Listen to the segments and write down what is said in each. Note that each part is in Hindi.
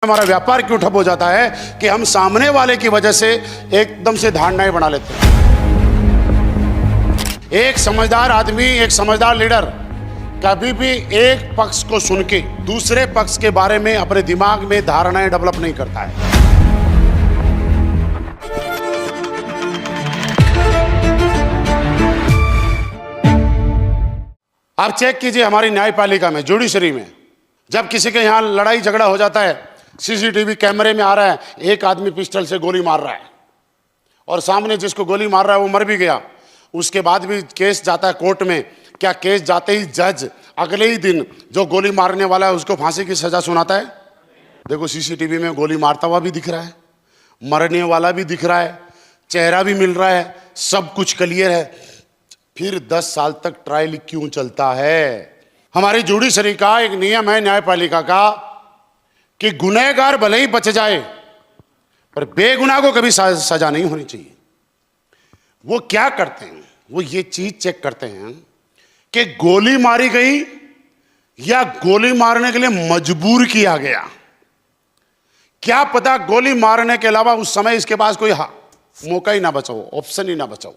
हमारा व्यापार क्यों ठप हो जाता है कि हम सामने वाले की वजह से एकदम से धारणाएं बना लेते हैं। एक समझदार आदमी, एक समझदार लीडर कभी भी एक पक्ष को सुन के दूसरे पक्ष के बारे में अपने दिमाग में धारणाएं डेवलप नहीं करता है। आप चेक कीजिए हमारी न्यायपालिका में, जुडिशरी में, जब किसी के यहां लड़ाई झगड़ा हो जाता है, सीसीटीवी कैमरे में आ रहा है, एक आदमी पिस्टल से गोली मार रहा है और सामने जिसको गोली मार रहा है वो मर भी गया। उसके बाद भी केस जाता है कोर्ट में। क्या केस जाते ही जज अगले ही दिन जो गोली मारने वाला है उसको फांसी की सजा सुनाता है? देखो सीसीटीवी में गोली मारता हुआ भी दिख रहा है, मरने वाला भी दिख रहा है, चेहरा भी मिल रहा है, सब कुछ क्लियर है। फिर 10 साल तक ट्रायल क्यों चलता है? हमारी जुडिशरी का एक नियम है न्यायपालिका का कि गुनहगार भले ही बच जाए पर बेगुनाह को कभी सजा नहीं होनी चाहिए। वो क्या करते हैं, वो ये चीज चेक करते हैं कि गोली मारी गई या गोली मारने के लिए मजबूर किया गया। क्या पता गोली मारने के अलावा उस समय इसके पास कोई मौका ही ना बचा हो, ऑप्शन ही ना बचा हो।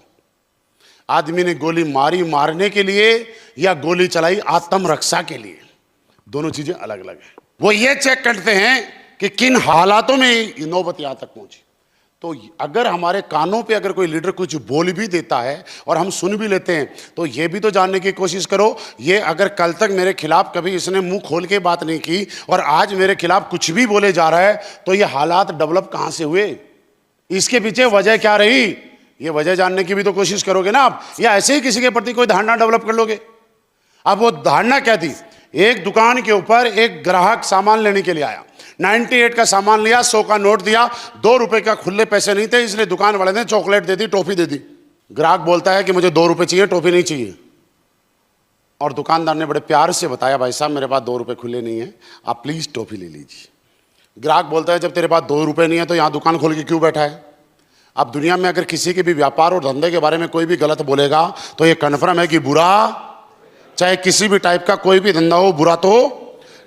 आदमी ने गोली मारी मारने के लिए या गोली चलाई आत्मरक्षा के लिए, दोनों चीजें अलग अलग हैं। वो ये चेक करते हैं कि किन हालातों में नौबत यहां तक पहुंची। तो अगर हमारे कानों पे अगर कोई लीडर कुछ बोल भी देता है और हम सुन भी लेते हैं तो ये भी तो जानने की कोशिश करो, ये अगर कल तक मेरे खिलाफ कभी इसने मुंह खोल के बात नहीं की और आज मेरे खिलाफ कुछ भी बोले जा रहा है तो ये हालात डेवलप कहां से हुए, इसके पीछे वजह क्या रही, ये वजह जानने की भी तो कोशिश करोगे ना आप, या ऐसे ही किसी के प्रति कोई धारणा डेवलप कर लोगे? अब वो धारणा क्या थी? एक दुकान के ऊपर एक ग्राहक सामान लेने के लिए आया, 98 का सामान लिया, 100 का नोट दिया, 2 रुपए का खुले पैसे नहीं थे, इसलिए दुकान वाले ने चॉकलेट दे दी, टॉफी दे दी। ग्राहक बोलता है कि मुझे 2 रुपए चाहिए, टॉफी नहीं चाहिए। और दुकानदार ने बड़े प्यार से बताया, भाई साहब मेरे पास 2 रुपए खुले नहीं है, आप प्लीज टॉफी ले लीजिए। ग्राहक बोलता है जब तेरे पास 2 रुपए नहीं है तो यहां दुकान खोल के क्यों बैठा है? अब दुनिया में अगर किसी के भी व्यापार और धंधे के बारे में कोई भी गलत बोलेगा तो ये कन्फर्म है कि बुरा, चाहे किसी भी टाइप का कोई भी धंधा हो, बुरा तो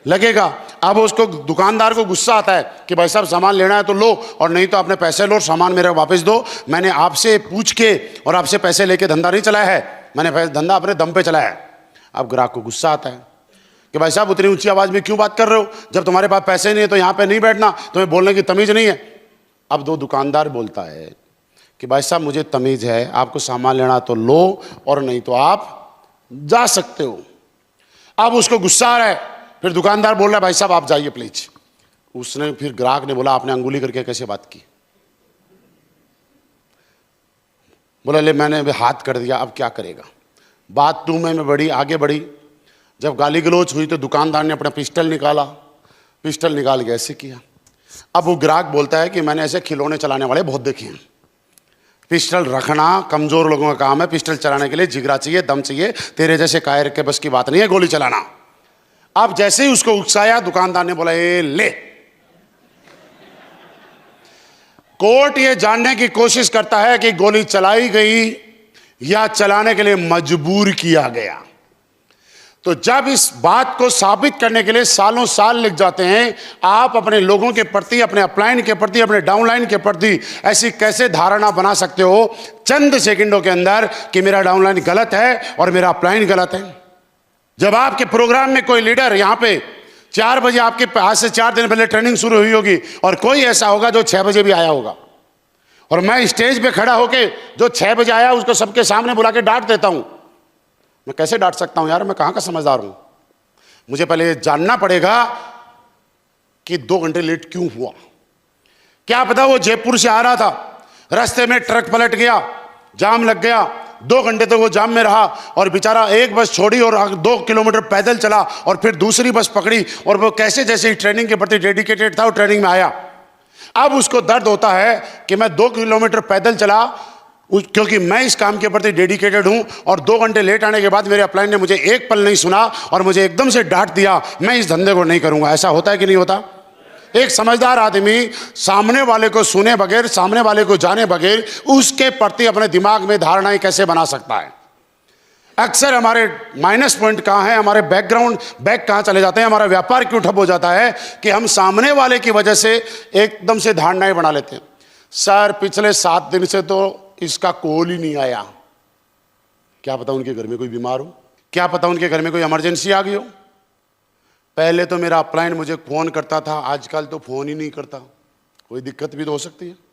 लगेगा। अब उसको दुकानदार को गुस्सा आता है कि भाई साहब सामान लेना है तो लो, और नहीं तो अपने पैसे लो, सामान मेरे वापस दो। मैंने आपसे पूछ के और आपसे पैसे लेके धंधा नहीं चलाया है, मैंने धंधा अपने दम पे चलाया है। अब ग्राहक को गुस्सा आता है कि भाई साहब उतनी ऊंची आवाज में क्यों बात कर रहे हो, जब तुम्हारे पास पैसे नहीं है तो यहाँ पे नहीं बैठना, तुम्हें बोलने की तमीज नहीं है। अब दुकानदार बोलता है कि भाई साहब मुझे तमीज है, आपको सामान लेना तो लो और नहीं तो आप जा सकते हो। अब उसको गुस्सा आ रहा है, फिर दुकानदार बोल रहा है भाई साहब आप जाइए प्लीज। उसने फिर ग्राहक ने बोला आपने अंगुली करके कैसे बात की? बोला ले मैंने हाथ कर दिया, अब क्या करेगा? बात 2 में बढ़ी, आगे बढ़ी। जब गाली गलौज हुई तो दुकानदार ने अपना पिस्टल निकाला, पिस्टल निकाल के ऐसे किया। अब वो ग्राहक बोलता है कि मैंने ऐसे खिलौने चलाने वाले बहुत देखे हैं, पिस्टल रखना कमजोर लोगों का काम है, पिस्टल चलाने के लिए जिगरा चाहिए, दम चाहिए, तेरे जैसे कायर के बस की बात नहीं है गोली चलाना। अब जैसे ही उसको उकसाया दुकानदार ने बोला ए ले। कोर्ट ये जानने की कोशिश करता है कि गोली चलाई गई या चलाने के लिए मजबूर किया गया। तो जब इस बात को साबित करने के लिए सालों साल लग जाते हैं, आप अपने लोगों के प्रति, अपने अपलाइन के प्रति, अपने डाउनलाइन के प्रति ऐसी कैसे धारणा बना सकते हो चंद सेकंडों के अंदर कि मेरा डाउनलाइन गलत है और मेरा अपलाइन गलत है? जब आपके प्रोग्राम में कोई लीडर यहाँ पे 4 बजे, आपके आज से 4 दिन पहले ट्रेनिंग शुरू हुई होगी और कोई ऐसा होगा जो 6 बजे भी आया होगा, और मैं स्टेज पे खड़ा होके जो 6 बजे आया उसको सबके सामने बुला के डांट देता हूं, मैं कैसे डांट सकता हूं यार? मैं कहां का समझदार हूं? मुझे पहले जानना पड़ेगा कि 2 घंटे लेट क्यों हुआ। क्या पता वो जयपुर से आ रहा था, रास्ते में ट्रक पलट गया, जाम लग गया, 2 घंटे तक वो जाम में रहा और बेचारा एक बस छोड़ी और 2 किलोमीटर पैदल चला और फिर दूसरी बस पकड़ी, और वो कैसे जैसे ही ट्रेनिंग के प्रति डेडिकेटेड था वो ट्रेनिंग में आया। अब उसको दर्द होता है कि मैं 2 किलोमीटर पैदल चला क्योंकि मैं इस काम के प्रति डेडिकेटेड हूं, और 2 घंटे लेट आने के बाद मेरे अपलाइन ने मुझे एक पल नहीं सुना और मुझे एकदम से डांट दिया, मैं इस धंधे को नहीं करूंगा। ऐसा होता है कि नहीं होता? एक समझदार आदमी सामने वाले को सुने बगैर, सामने वाले को जाने बगैर उसके प्रति अपने दिमाग में धारणाएं कैसे बना सकता है? अक्सर हमारे माइनस पॉइंट कहाँ है, हमारे बैकग्राउंड बैक कहाँ चले जाते हैं, हमारा व्यापार क्यों ठप हो जाता है कि हम सामने वाले की वजह से एकदम से धारणाएं बना लेते हैं। सर पिछले 7 दिन से तो इसका कॉल ही नहीं आया, क्या पता उनके घर में कोई बीमार हो, क्या पता उनके घर में कोई इमरजेंसी आ गई हो। पहले तो मेरा अपलाइन मुझे फोन करता था, आजकल तो फोन ही नहीं करता। कोई दिक्कत भी तो हो सकती है।